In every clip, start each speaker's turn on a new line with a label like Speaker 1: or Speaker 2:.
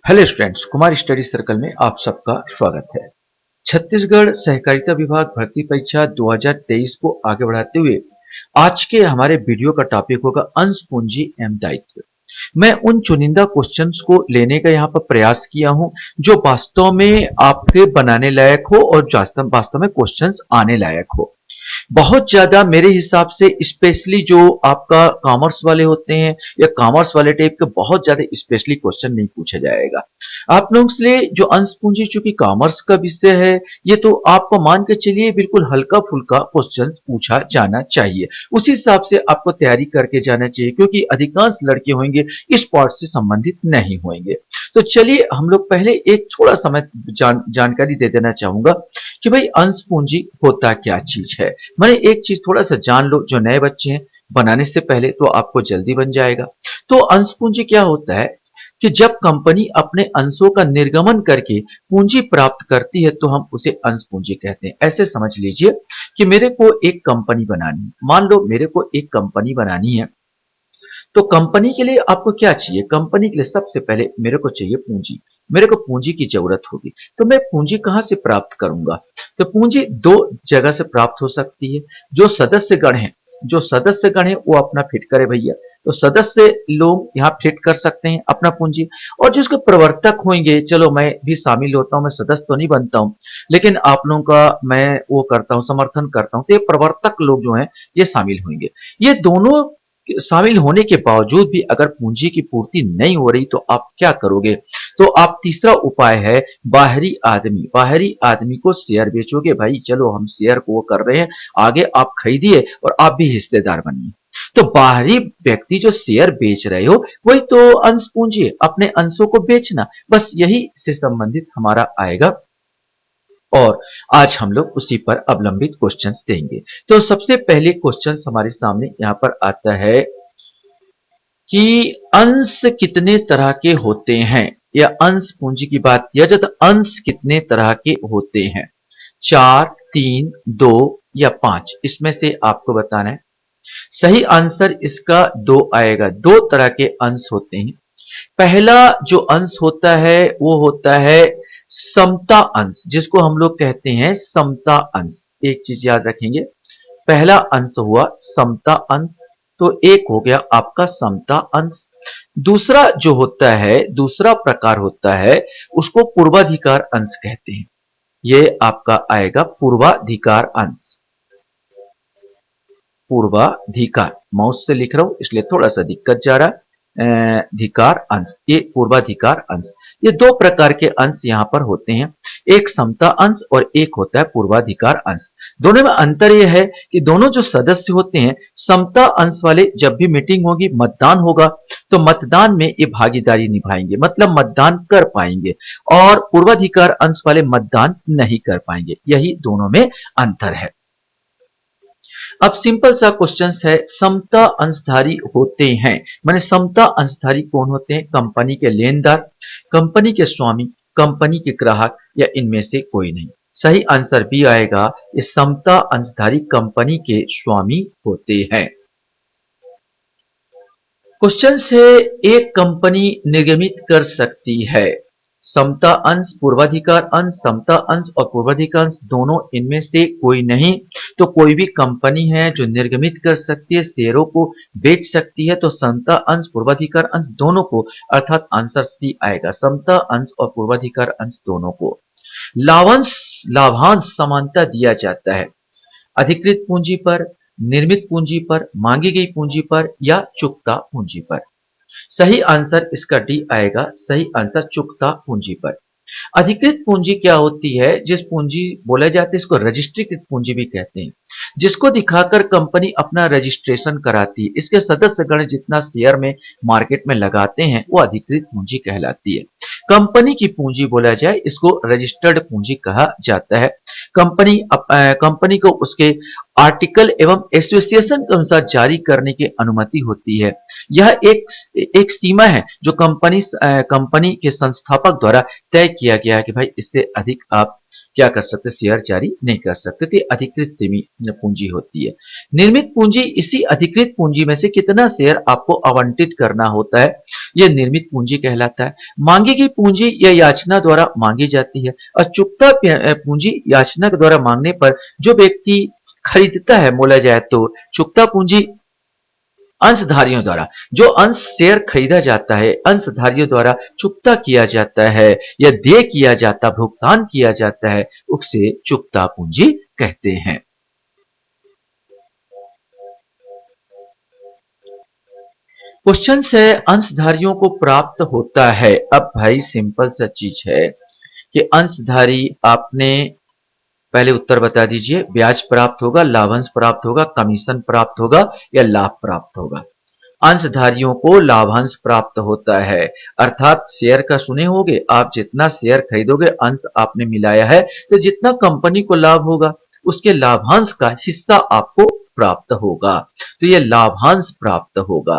Speaker 1: Hello students, Kumar study circle में आप सबका स्वागत है। छत्तीसगढ़ सहकारिता विभाग भर्ती परीक्षा 2023 को आगे बढ़ाते हुए आज के हमारे वीडियो का टॉपिक होगा अंश पूंजी एवं दायित्व। मैं उन चुनिंदा क्वेश्चंस को लेने का यहाँ पर प्रयास किया हूं जो वास्तव में आपके बनाने लायक हो और वास्तव में क्वेश्चंस आने लायक हो। बहुत ज्यादा मेरे हिसाब से स्पेशली जो आपका कॉमर्स वाले होते हैं या कॉमर्स वाले टाइप के बहुत ज्यादा स्पेशली क्वेश्चन नहीं पूछा जाएगा आप लोगों से। जो अंश पूंजी चूंकि कॉमर्स का विषय है, ये तो आपको मान के चलिए बिल्कुल हल्का फुल्का क्वेश्चन पूछा जाना चाहिए। उसी हिसाब से आपको तैयारी करके जाना चाहिए क्योंकि अधिकांश लड़के होंगे इस पार्ट से संबंधित नहीं होंगे। तो चलिए हम लोग पहले एक थोड़ा समय जानकारी दे देना चाहूंगा कि भाई अंश पूंजी होता क्या चीज है। मैंने एक चीज थोड़ा सा जान लो, जो नए बच्चे हैं बनाने से पहले तो आपको जल्दी बन जाएगा। तो अंश पूंजी क्या होता है कि जब कंपनी अपने अंशों का निर्गमन करके पूंजी प्राप्त करती है तो हम उसे अंश पूंजी कहते हैं। ऐसे समझ लीजिए कि मेरे को एक कंपनी बनानी है, मान लो मेरे को एक कंपनी बनानी है। तो कंपनी के लिए आपको क्या चाहिए? कंपनी के लिए सबसे पहले मेरे को चाहिए पूंजी। मेरे को पूंजी की जरूरत होगी, तो मैं पूंजी कहां से प्राप्त करूंगा? तो पूंजी दो जगह से प्राप्त हो सकती है। जो सदस्यगण है, जो सदस्यगण है वो अपना फिट करे भैया, तो सदस्य लोग यहाँ फिट कर सकते हैं अपना पूंजी। और जो इसके प्रवर्तक होंगे, चलो मैं भी शामिल होता हूं, मैं सदस्य तो नहीं बनता हूं लेकिन आप लोगों का मैं वो करता हूं, समर्थन करता हूं, तो ये प्रवर्तक लोग जो हैं ये शामिल होंगे। ये दोनों शामिल होने के बावजूद भी अगर पूंजी की पूर्ति नहीं हो रही तो आप क्या करोगे? तो आप तीसरा उपाय है बाहरी आदमी। बाहरी आदमी को शेयर बेचोगे, भाई चलो हम शेयर को वो कर रहे हैं, आगे आप खरीदिए और आप भी हिस्सेदार बनिए। तो बाहरी व्यक्ति जो शेयर बेच रहे हो वही तो अंश पूंजी है, अपने अंशों को बेचना, बस यही से संबंधित हमारा आएगा। और आज हम लोग उसी पर अवलंबित क्वेश्चंस देंगे। तो सबसे पहले क्वेश्चंस हमारे सामने यहां पर आता है कि अंश कितने तरह के होते हैं, या अंश पूंजी की बात किया जाए तो अंश कितने तरह के होते हैं? 4, 3, 2 या 5, इसमें से आपको बताना है। सही आंसर इसका 2 आएगा। दो तरह के अंश होते हैं। पहला जो अंश होता है वो होता है समता अंश, जिसको हम लोग कहते हैं समता अंश। एक चीज याद रखेंगे, पहला अंश हुआ समता अंश, तो एक हो गया आपका समता अंश। दूसरा जो होता है, दूसरा प्रकार होता है उसको पूर्वाधिकार अंश कहते हैं। ये आपका आएगा पूर्वाधिकार अंश। पूर्वाधिकार, माउस से लिख रहा हूं इसलिए थोड़ा सा दिक्कत जा रहा है। अधिकार अंश, ये पूर्वाधिकार अंश। ये दो प्रकार के अंश यहां पर होते हैं, एक समता अंश और एक होता है पूर्वाधिकार अंश। दोनों में अंतर यह है कि दोनों जो सदस्य होते हैं, समता अंश वाले जब भी मीटिंग होगी, मतदान होगा, तो मतदान में ये भागीदारी निभाएंगे, मतलब मतदान कर पाएंगे, और पूर्वाधिकार अंश वाले मतदान नहीं कर पाएंगे। यही दोनों में अंतर है। अब सिंपल सा क्वेश्चन है, समता अंशधारी होते हैं, माने समता अंशधारी कौन होते हैं? कंपनी के लेनदार, कंपनी के स्वामी, कंपनी के ग्राहक, या इनमें से कोई नहीं। सही आंसर बी आएगा, ये समता अंशधारी कंपनी के स्वामी होते हैं। क्वेश्चन से एक कंपनी निर्गमित कर सकती है समता अंश, पूर्वाधिकार अंश, समता अंश और पूर्वाधिकार अंश दोनों, इनमें से कोई नहीं। तो कोई भी कंपनी है जो निर्गमित कर सकती है, शेयरों को बेच सकती है, तो समता अंश पूर्वाधिकार अंश दोनों को, अर्थात आंसर सी आएगा, समता अंश और पूर्वाधिकार अंश दोनों को। लाभांश, लाभांश समानता दिया जाता है अधिकृत पूंजी पर, निर्मित पूंजी पर, मांगी गई पूंजी पर, या चुकता पूंजी पर। सही आंसर इसका डी आएगा, सही आंसर चुकता पूंजी पर। अधिकृत पूंजी क्या होती है? जिस पूंजी बोला जाता है इसको रजिस्ट्रीकृत पूंजी भी कहते हैं, जिसको दिखाकर कंपनी अपना रजिस्ट्रेशन कराती है, इसके सदस्यगण जितना शेयर में मार्केट में लगाते हैं वो अधिकृत पूंजी कहलाती है। कंपनी की पूंजी बोला जाए इसको रजिस्टर्ड पूंजी कहा जाता है। कंपनी को उसके आर्टिकल एवं एसोसिएशन के अनुसार जारी करने की अनुमति होती है। यह एक सीमा है जो कंपनी के संस्थापक द्वारा तय किया गया है कि भाई इससे अधिक आप क्या कर सकते, शेयर जारी नहीं कर सकते। तो अधिकृत सीमित पूंजी होती है। निर्मित पूंजी, इसी अधिकृत पूंजी में से कितना शेयर आपको आवंटित करना होता है, यह निर्मित पूंजी कहलाता है। मांगी गई पूंजी या याचना द्वारा मांगी जाती है, और चुकता पूंजी याचना के द्वारा मांगने पर जो व्यक्ति खरीदता है, बोला जाए तो चुकता पूंजी अंशधारियों द्वारा, जो अंश शेयर खरीदा जाता है, अंशधारियों द्वारा चुकता किया जाता है या देय किया जाता, भुगतान किया जाता है, उसे चुकता पूंजी कहते हैं। क्वेश्चन से अंशधारियों को प्राप्त होता है। अब भाई सिंपल सा चीज है कि अंशधारी, आपने पहले उत्तर बता दीजिए, ब्याज प्राप्त होगा, लाभांश प्राप्त होगा, कमीशन प्राप्त होगा या लाभ प्राप्त होगा। अंशधारियों को लाभांश प्राप्त होता है, अर्थात शेयर का सुने होंगे आप, जितना शेयर खरीदोगे अंश आपने मिलाया है, तो जितना कंपनी को लाभ होगा उसके लाभांश का हिस्सा आपको प्राप्त होगा, तो यह लाभांश प्राप्त होगा।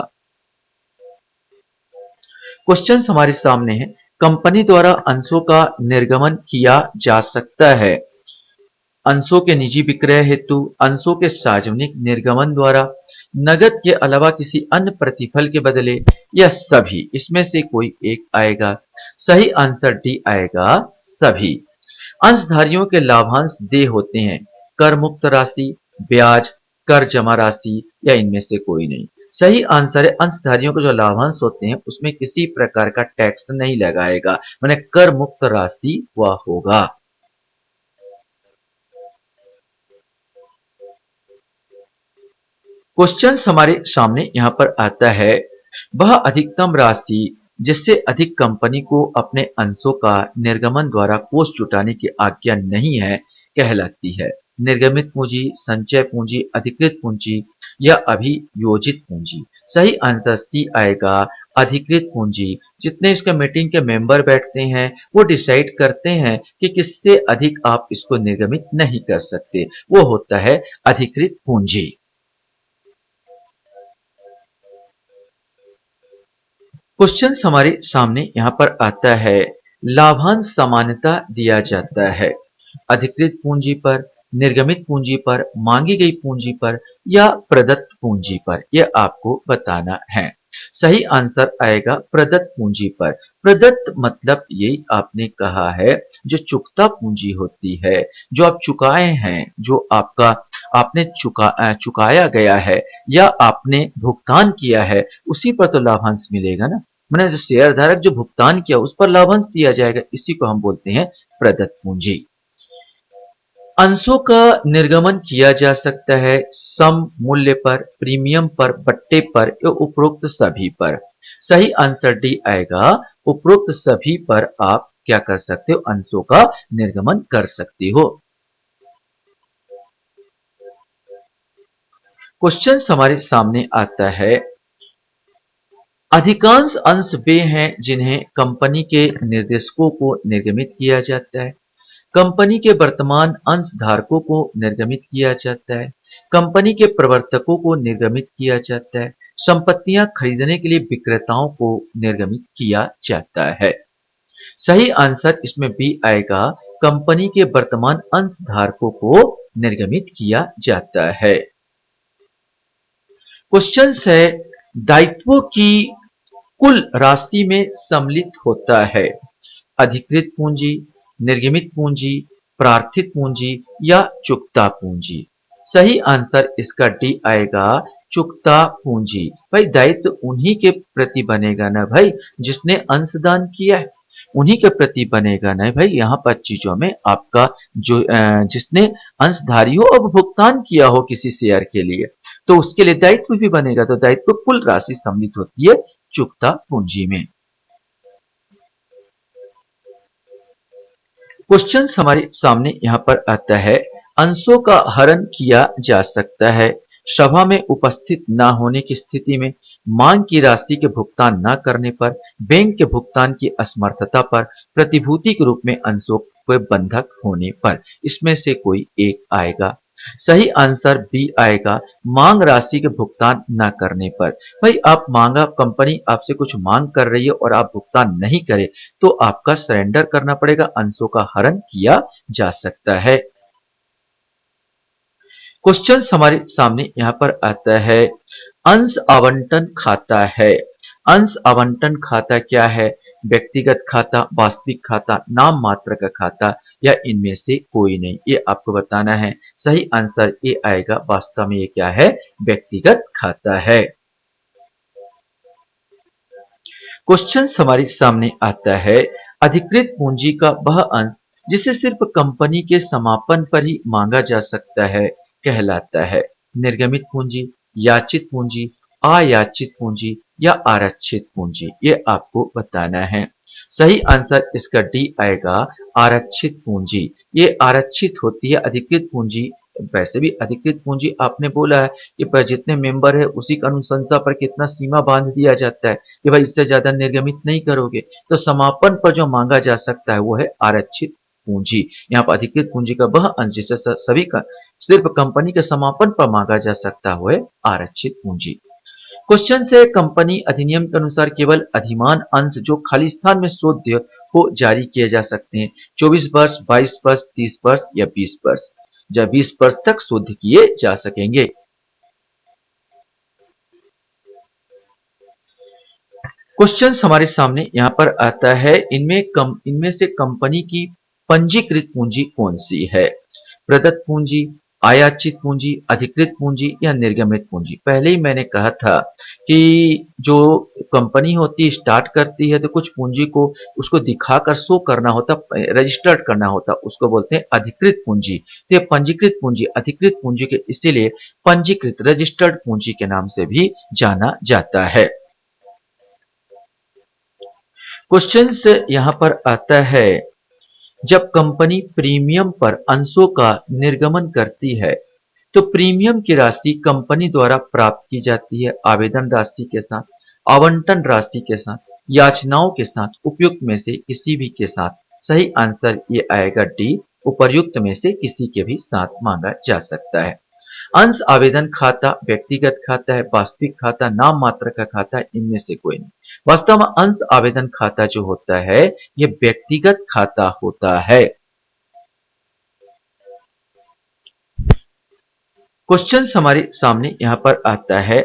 Speaker 1: क्वेश्चन हमारे सामने है, कंपनी द्वारा अंशों का निर्गमन किया जा सकता है। अंशों के निजी विक्रय हेतु, अंशों के सार्वजनिक निर्गमन द्वारा, नगद के अलावा किसी अन्य प्रतिफल के बदले, या सभी, इसमें से कोई एक आएगा। सही आंसर डी आएगा, सभी। अंशधारियों के लाभांश देय होते हैं, कर मुक्त राशि, ब्याज, कर जमा राशि, या इनमें से कोई नहीं। सही आंसर है, अंशधारियों के जो लाभांश होते हैं उसमें किसी प्रकार का टैक्स नहीं लगाएगा, माने कर मुक्त राशि वह होगा। क्वेश्चन हमारे सामने यहां पर आता है, वह अधिकतम राशि जिससे अधिक कंपनी को अपने अंशों का निर्गमन द्वारा कोष जुटाने की आज्ञा नहीं है कहलाती है। निर्गमित पूंजी, संचय पूंजी, अधिकृत पूंजी या अभियोजित पूंजी। सही आंसर सी आएगा, अधिकृत पूंजी। जितने इसके मीटिंग के मेंबर बैठते हैं वो डिसाइड करते हैं कि किससे अधिक आप इसको निर्गमित नहीं कर सकते, वो होता है अधिकृत पूंजी। क्वेश्चन हमारे सामने यहां पर आता है, लाभांश सामान्यता दिया जाता है अधिकृत पूंजी पर, निर्गमित पूंजी पर, मांगी गई पूंजी पर या प्रदत्त पूंजी पर, यह आपको बताना है। सही आंसर आएगा प्रदत्त पूंजी पर। प्रदत्त मतलब यही आपने कहा है, जो चुकता पूंजी होती है, जो आप चुकाए हैं, जो आपका आपने चुकाया गया है या आपने भुगतान किया है, उसी पर तो लाभांश मिलेगा ना। मैंने जो शेयर धारक जो भुगतान किया उस पर लाभांश दिया जाएगा, इसी को हम बोलते हैं प्रदत्त पूंजी। अंशों का निर्गमन किया जा सकता है सम मूल्य पर, प्रीमियम पर, बट्टे पर या उपरोक्त सभी पर। सही आंसर डी आएगा, उपरोक्त सभी पर आप क्या कर सकते हो, अंशों का निर्गमन कर सकते हो। क्वेश्चन हमारे सामने आता है, अधिकांश अंश वे हैं जिन्हें कंपनी के निर्देशकों को निर्गमित किया जाता है, कंपनी के वर्तमान अंशधारकों को निर्गमित किया जाता है, कंपनी के प्रवर्तकों को निर्गमित किया जाता है, संपत्तियां खरीदने के लिए विक्रेताओं को निर्गमित किया जाता है। सही आंसर इसमें बी आएगा, कंपनी के वर्तमान अंशधारकों को निर्गमित किया जाता है। क्वेश्चन है, दायित्वों की कुल राशि में सम्मिलित होता है अधिकृत पूंजी, निर्गमित पूंजी, प्रार्थित पूंजी या चुकता पूंजी। सही आंसर इसका डी आएगा, चुकता पूंजी। भाई दायित्व उन्हीं के प्रति बनेगा ना भाई, जिसने अंशदान किया है उन्हीं के प्रति बनेगा ना भाई। यहाँ पर चीजों में आपका जो जिसने अंशधारी हो और भुगतान किया हो किसी शेयर के लिए, तो उसके लिए दायित्व भी बनेगा। तो दायित्व कुल राशि सम्मिलित होती है चुकता पूंजी में। क्वेश्चन हमारे सामने यहां पर आता है, अंशों का हरण किया जा सकता है सभा में उपस्थित न होने की स्थिति में, मांग की राशि के भुगतान न करने पर, बैंक के भुगतान की असमर्थता पर, प्रतिभूति के रूप में अंशों के बंधक होने पर। इसमें से कोई एक आएगा। सही आंसर बी आएगा, मांग राशि के भुगतान न करने पर। भाई आप मांगा, कंपनी आपसे कुछ मांग कर रही है और आप भुगतान नहीं करें तो आपका सरेंडर करना पड़ेगा, अंशों का हरण किया जा सकता है। क्वेश्चन हमारे सामने यहाँ पर आता है, अंश आवंटन खाता है। अंश आवंटन खाता क्या है? व्यक्तिगत खाता, वास्तविक खाता, नाम मात्र का खाता या इनमें से कोई नहीं, ये आपको बताना है। सही आंसर ये आएगा, वास्तव में ये क्या है? व्यक्तिगत खाता है। क्वेश्चन हमारे सामने आता है, अधिकृत पूंजी का वह अंश जिसे सिर्फ कंपनी के समापन पर ही मांगा जा सकता है कहलाता है निर्गमित पूंजी, याचित पूंजी, अयाचित पूंजी या आरक्षित पूंजी। ये आपको बताना है। सही आंसर इसका डी आएगा, आरक्षित पूंजी। ये आरक्षित होती है, अधिकृत पूंजी। वैसे भी अधिकृत पूंजी आपने बोला है कि पर जितने मेंबर है उसी का अनुशंसा पर कितना सीमा बांध दिया जाता है कि भाई इससे ज्यादा निर्गमित नहीं करोगे, तो समापन पर जो मांगा जा सकता है वो है आरक्षित पूंजी। यहाँ पर अधिकृत पूंजी का वह अंश जिसे सभी का सिर्फ कंपनी के समापन पर मांगा जा सकता है वो है आरक्षित पूंजी। क्वेश्चन से, कंपनी अधिनियम के अनुसार केवल अधिमान अंश जो खाली स्थान में शोध्य हो जारी किए जा सकते हैं। 24 वर्ष, 22 वर्ष, 30 वर्ष या 20 वर्ष, जब 20 वर्ष तक शोध किए जा सकेंगे। क्वेश्चन हमारे सामने यहाँ पर आता है, इनमें से कंपनी की पंजीकृत पूंजी कौन सी है? प्रदत्त पूंजी, आयाचित पूंजी, अधिकृत पूंजी या निर्गमित पूंजी। पहले ही मैंने कहा था कि जो कंपनी होती है स्टार्ट करती है तो कुछ पूंजी को उसको दिखाकर शो करना होता, रजिस्टर्ड करना होता, उसको बोलते हैं अधिकृत पूंजी। तो ये पंजीकृत पूंजी, अधिकृत पूंजी के इसीलिए पंजीकृत रजिस्टर्ड पूंजी के नाम से भी जाना जाता है। क्वेश्चन यहाँ पर आता है, जब कंपनी प्रीमियम पर अंशों का निर्गमन करती है तो प्रीमियम की राशि कंपनी द्वारा प्राप्त की जाती है आवेदन राशि के साथ, आवंटन राशि के साथ, याचनाओं के साथ, उपयुक्त में से किसी भी के साथ। सही आंसर ये आएगा डी, उपर्युक्त में से किसी के भी साथ मांगा जा सकता है। अंश आवेदन खाता व्यक्तिगत खाता है, वास्तविक खाता, नाम मात्र का खाता, इनमें से कोई नहीं। वास्तव में अंश आवेदन खाता जो होता है ये व्यक्तिगत खाता होता है। क्वेश्चन हमारे सामने यहाँ पर आता है,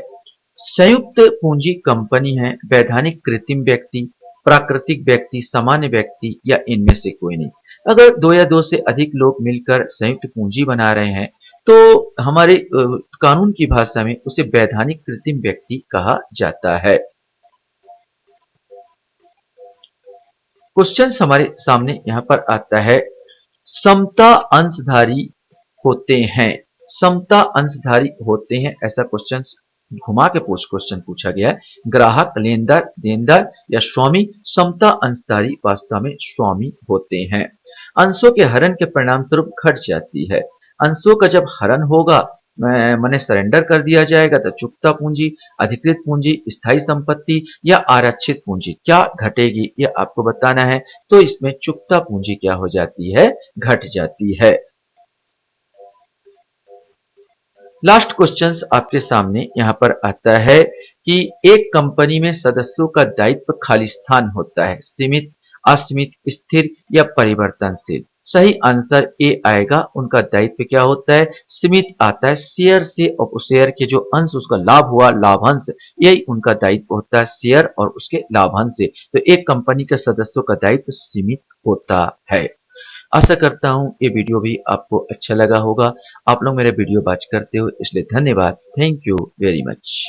Speaker 1: संयुक्त पूंजी कंपनी है वैधानिक कृत्रिम व्यक्ति, प्राकृतिक व्यक्ति, सामान्य व्यक्ति या इनमें से कोई नहीं। अगर दो या दो से अधिक लोग मिलकर संयुक्त पूंजी बना रहे हैं तो हमारे कानून की भाषा में उसे वैधानिक कृत्रिम व्यक्ति कहा जाता है। क्वेश्चन हमारे सामने यहाँ पर आता है, समता अंशधारी होते हैं। समता अंशधारी होते हैं ऐसा क्वेश्चन घुमा के क्वेश्चन पूछा गया है। ग्राहक, लेनदार, देनदार या स्वामी समता अंशधारी वास्तव में स्वामी होते हैं। अंशों के हरण के परिणाम स्वरूप घट जाती है। अंशों का जब हरण होगा, माने सरेंडर कर दिया जाएगा, तो चुकता पूंजी, अधिकृत पूंजी, स्थायी संपत्ति या आरक्षित पूंजी क्या घटेगी ये आपको बताना है। तो इसमें चुकता पूंजी क्या हो जाती है? घट जाती है। लास्ट क्वेश्चन आपके सामने यहाँ पर आता है कि एक कंपनी में सदस्यों का दायित्व खाली स्थान होता है, सीमित, असीमित, स्थिर या परिवर्तनशील। सही आंसर ए आएगा, उनका दायित्व क्या होता है? सीमित आता है। शेयर से और उस शेयर के जो अंश उसका लाभ हुआ, लाभांश, यही उनका दायित्व होता है, शेयर और उसके लाभांश से। तो एक कंपनी के सदस्यों का दायित्व सीमित होता है। आशा करता हूं ये वीडियो भी आपको अच्छा लगा होगा। आप लोग मेरे वीडियो वॉच करते हो इसलिए धन्यवाद। Thank you very much.